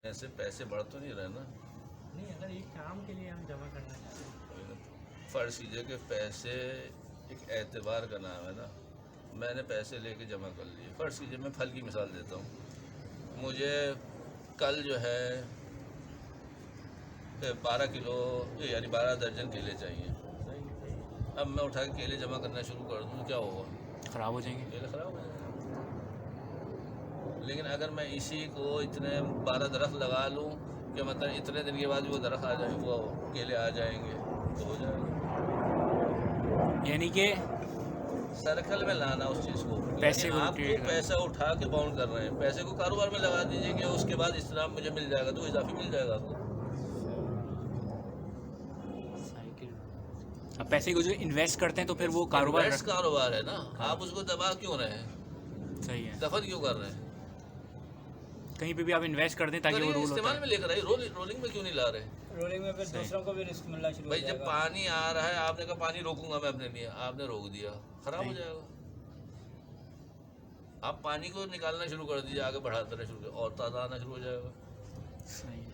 ऐसे पैसे बढ़ तो नहीं रहे ना। नहीं, अगर एक काम के लिए हम जमा करना चाहते हैं। फर्ज कीजिए कि पैसे एक एतबार का नाम है ना। मैंने पैसे लेके जमा कर लिए। फर्ज कीजिए, मैं फल की मिसाल देता हूँ। मुझे कल जो है 12 किलो यानी 12 दर्जन केले चाहिए। अब मैं उठा के केले जमा करना शुरू कर दूँ, क्या होगा? ख़राब हो जाएंगे। केले ख़राब हो जाएंगे। लेकिन अगर मैं इसी को इतने 12 दरख्त लगा लूँ कि मतलब इतने दिन के बाद वो दरख्त आ जाए, वो केले आ जाएंगे, तो हो जाएगा। यानी कि सर्कल में लाना उस चीज़ को। पैसे को आप तो rotate पैसा उठा के बाउंड कर रहे हैं, पैसे को कारोबार में लगा दीजिए कि उसके बाद इस तरह मुझे मिल जाएगा, तो इजाफी मिल जाएगा आपको। साइकिल। अब पैसे को जो इन्वेस्ट करते हैं तो फिर वो कारोबार इन्वेस्ट कारोबार है ना। आप उसको दबा क्यों रहे हैं, सही है। दफन क्यों कर रहे हैं? कहीं पे भी आप इन्वेस्ट कर दें ताकि वो करिए, रूल होता इस्तेमाल है। में लेकर आइए। रोलिंग में क्यों नहीं ला रहे? रोलिंग में फिर दूसरों को भी रिस्क मिलना शुरू हो भाई जब जाएगा। पानी आ रहा है, आपने कहा पानी रोकूंगा मैं अपने लिए, आपने रोक दिया, खराब हो जाएगा। आप पानी को निकालना शुरू कर दीजिए, आगे बढ़ाते रहना शुरू कर, और ताज़ा आना शुरू हो जाएगा। सही है।